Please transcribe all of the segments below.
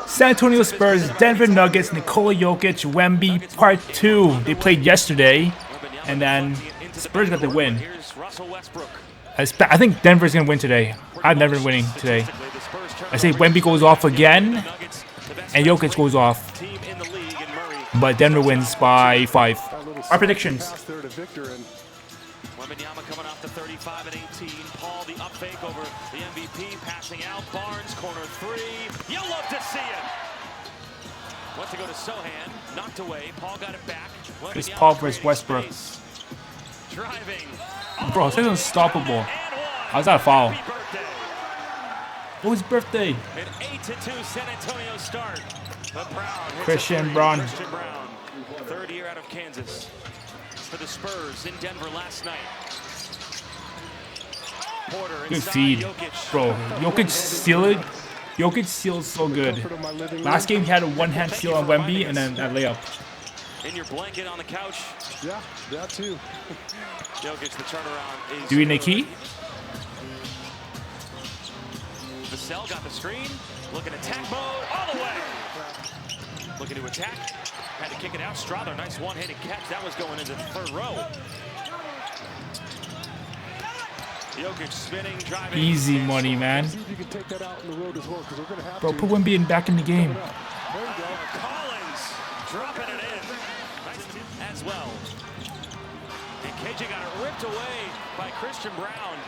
San Antonio Spurs, Denver Nuggets, Nikola Jokic, Wemby, Part 2. They played yesterday, and then Spurs got the win. I think Denver's going to win today. I'm never winning today. I say Wemby goes off again, and Jokic goes off. But Denver wins by 5. Our predictions. Wembanyama coming off the 35 and 18. Paul, the up fake over the MVP, passing out. Barnes, corner 3. You'll love to see it. Went to go to Sohan, knocked away. Paul got it back. It's Paul versus Westbrook. Driving. Bro, it's unstoppable. How's that a foul? What was his birthday? An 8-2 San Antonio start. But Brown Christian Brown. Christian Brown, third year out of Kansas. For the Spurs in Denver last night. Porter Good feed, Jokic. bro. Jokic stealing. Jokic steals so good. Last game he had a one-hand steal on Wemby and then that layup. In your blanket on the couch. Yeah, that too. Jokic, the turnaround is. Do we need a key? Vassell got the screen. Looking attack mode all the way. Looking to attack. Had to kick it out. Strother, nice one-handed catch. That was going into the third row. Jokic spinning, driving. Easy money, man. Bro, put Wemby back in the game. Collins dropping it in. Nice as well. And KJ got it ripped away by Christian Brown,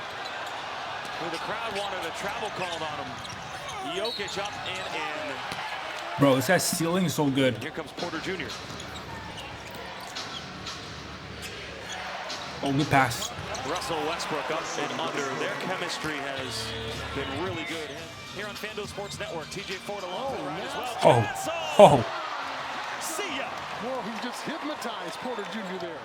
who the crowd wanted a travel called on him. Jokic up and in. Bro, this guy's stealing is so good. Here comes Porter Jr. Oh, good pass. Russell Westbrook up and under. Their chemistry has been really good. Here on FanDuel Sports Network, TJ Ford along the ride as well. Oh. See ya. Well, he just hypnotized Porter Jr. there.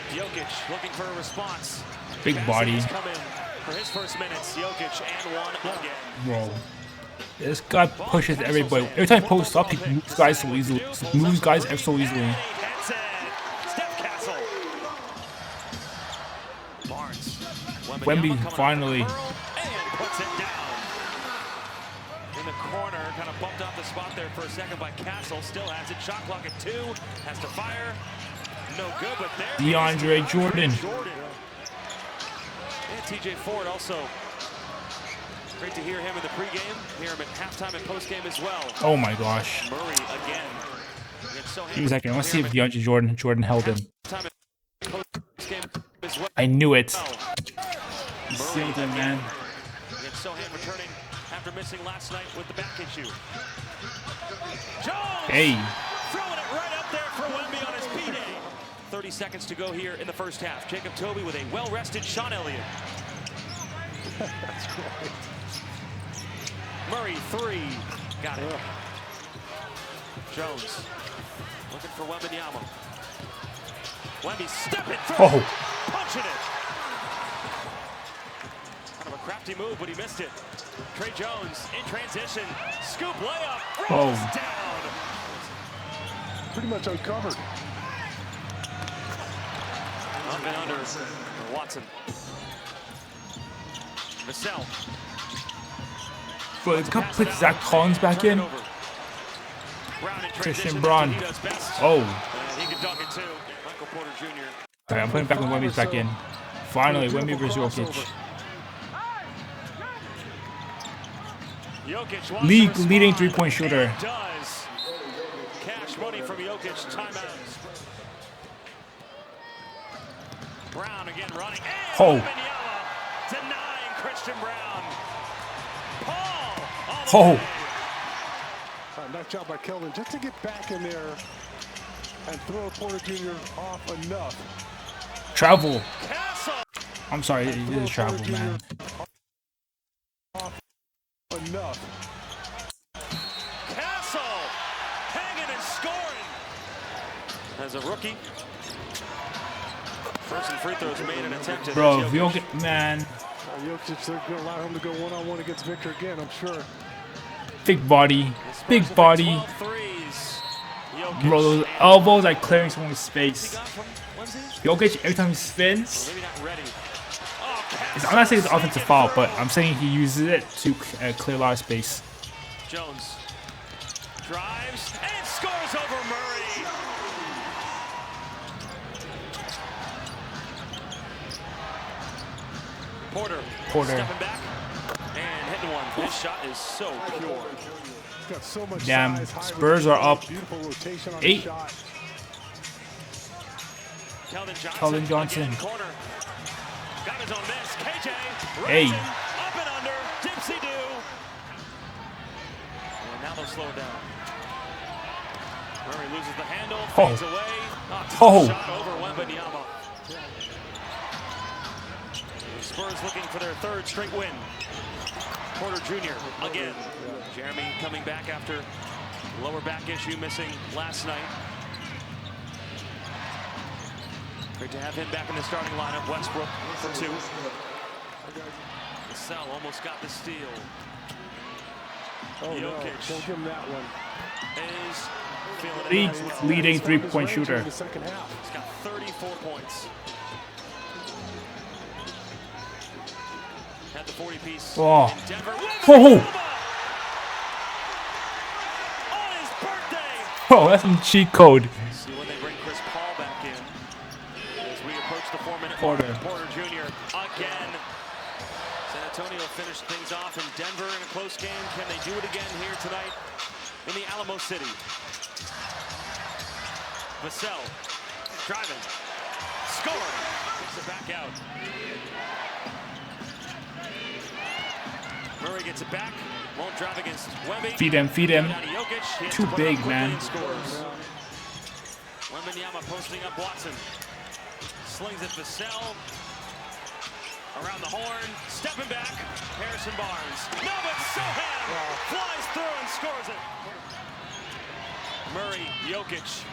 Jokic looking for a response. Big body. Come in for his first minutes. Jokic and one again. Bro. This guy pushes everybody. Every time he posts up, he moves guys so easily. Moves guys so easily. Wemby finally. And puts it down. In the corner, kind of bumped off the spot there for a second by Castle. Still has it. Shot clock at 2. Has to fire. No good, but there. DeAndre Jordan. And TJ Ford also. Great to hear him in the pregame. Hear him at halftime and postgame as well. Oh my gosh. Murray again. Give me a second. I want to see if DeAndre Jordan held him. I knew it. Sealed him, man. Sohan returning after missing last night with the back issue. Jones! Hey. Throwing it right up there for Wemby on his P-Day. 30 seconds to go here in the first half. Jacob Toby with a well-rested Sean Elliott. That's great. Murray, 3. Got it. Jones looking for Wembanyama. Wemby stepping through. Punching it. Kind of a crafty move, but he missed it. Trey Jones in transition. Scoop layup. Rolls down. Pretty much uncovered. Up and under for Watson. Vassell. Bro, it's got to put Zach Collins back in. Christian Brown. Oh. He can dunk it too. Michael Porter Jr. Alright, I'm putting back when Wemby's back in. Finally, Wemby versus Jokic. League leading three-point shooter. Does. Cash money from Jokic. Timeout. Brown again running. And denying Christian Brown. Paul. Nice job by Kelvin just to get back in there and throw Porter Jr. off enough. Travel. I'm sorry, it is travel, man. Enough. Castle hanging and scoring. As a rookie. First and free throws made an attempt at Bro, Jokic, man. Jokic, they're going to allow him to go one-on-one against Victor again, I'm sure. Big body. Big body. Bro, those elbows are clearing someone's space. Jokic, every time he spins. I'm not saying it's offensive foul, but I'm saying he uses it to clear a lot of space. Jones drives and scores over Murray. Porter stepping back and hitting one. This shot is so pure. Got so much Damn, size, Spurs are up beautiful rotation on 8. the shot. Keldon Johnson. Again, corner. Got his own miss. KJ. Hey. Up and under. Dipsy do. And now they'll slow it down. Murray loses the handle. Fades away. Shot over Wembanyama. Spurs looking for their 3rd straight win. Porter Jr. again. Jeremy coming back after lower back issue, missing last night. Great to have him back in the starting lineup. Westbrook for 2. Vassell almost got the steal. Oh, Jokic no. Don't give him that one. Is feeling it. Leading 3-point shooter. In the second half. He's got 34 points. Had the 40-piece Oh. in Denver. Oh. On his birthday. Oh, that's some cheat code. See when they bring Chris Paul back in. As we approach the 4-minute Porter. mark. Porter Jr. again. San Antonio finished things off in Denver in a close game. Can they do it again here tonight in the Alamo City? Vassell driving. Scoring. Takes it back out. Murray gets it back. Won't drive against Wemby. Feed him. Jokic, Too big, man. Wembanyama posting up Watson. Slings it Vassell. Around the horn. Stepping back. Harrison Barnes. No, but Sohan flies through and scores it. Murray, Jokic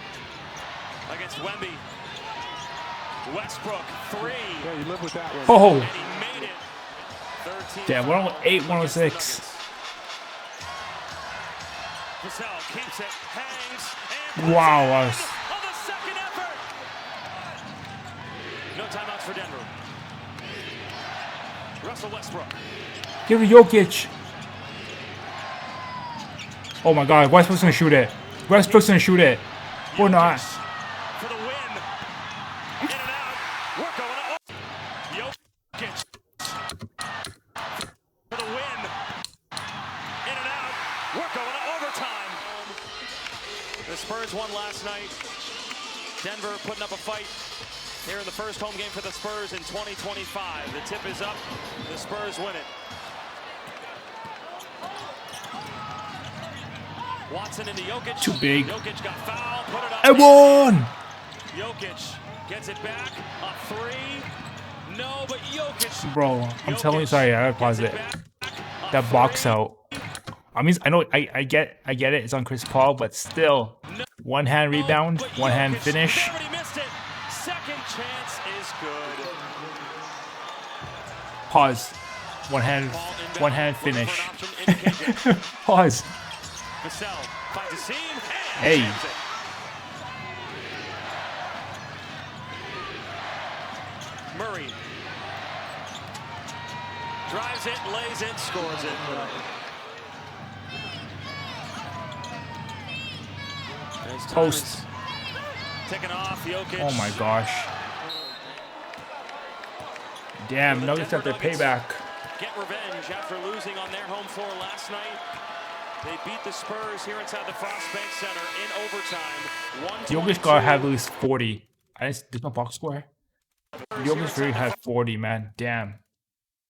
against Wemby. Westbrook, 3. Yeah, you live with that one. Oh. And he made it. 13. Damn, 108, 106. Vassell keeps it, hangs, and Wow. on the second effort. No timeouts for Denver. Russell Westbrook. Give it Jokic. Oh my God, Westbrook's gonna shoot it. Westbrook's gonna shoot it. Or not. For the win. In and out. We're going to Jokic. For the win. In and out. We're going to overtime. The Spurs won last night. Denver putting up a fight here in the first home game for the Spurs in 2025. The tip is up. The Spurs win it. Watson into Jokic. Too big. Jokic got fouled. Put it up. I won. Jokic gets it back. Up 3. No, but Jokic. Bro, I'm telling you, sorry, I gotta pause it. That box out. I mean, I know, I get it. It's on Chris Paul, but still, one hand rebound, one hand finish. Missed it. Second chance is good. Pause. One hand finish. Pause. Vassell finds a seam. Hey. Jams it. Murray drives it, lays it, scores it. Post. Taking off, Jokic. Oh my gosh. Damn, Nuggets got their payback. Get revenge after losing on their home floor last night. They beat the Spurs here inside the Frost Bank Center in overtime. Jokic gotta have at least 40. There's no box score. Jokic really had 40, man. Damn.